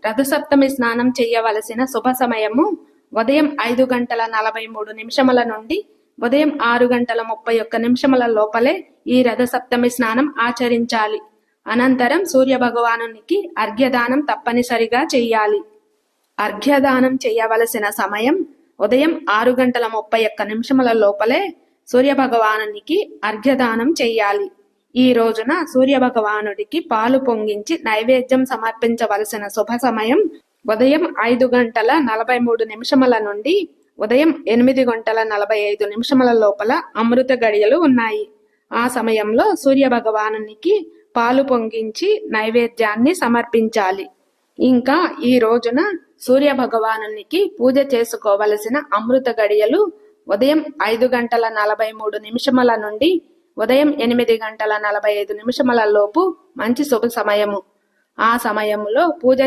రథసప్తమి స్నానం చేయవలసిన శుభ సమయము ఉదయం 5:43 నుండి ఉదయం 6:31 లోపలే ఈ రథసప్తమి స్నానం ఆచరించాలి. అనంతరం సూర్య భగవానునికి అర్ఘ్యదానం తప్పనిసరిగా చెయ్యాలి. అర్ఘ్యదానం చేయవలసిన సమయం ఉదయం 6:31 లోపలే సూర్య భగవానునికి అర్ఘ్యదానం చెయ్యాలి. ఈ రోజున సూర్య భగవానుడికి పాలు పొంగించి నైవేద్యం సమర్పించవలసిన శుభ సమయం ఉదయం 5:43 నుండి ఉదయం 8:45 లోపల అమృత గడియలు ఉన్నాయి. ఆ సమయంలో సూర్య భగవానునికి పాలు పొంగించి నైవేద్యాన్ని సమర్పించాలి. ఇంకా ఈ రోజున సూర్య భగవానునికి పూజ చేసుకోవలసిన అమృత గడియలు ఉదయం 5:43 నుండి ఉదయం 8:45 లోపు మంచి శుభ సమయము. ఆ సమయంలో పూజ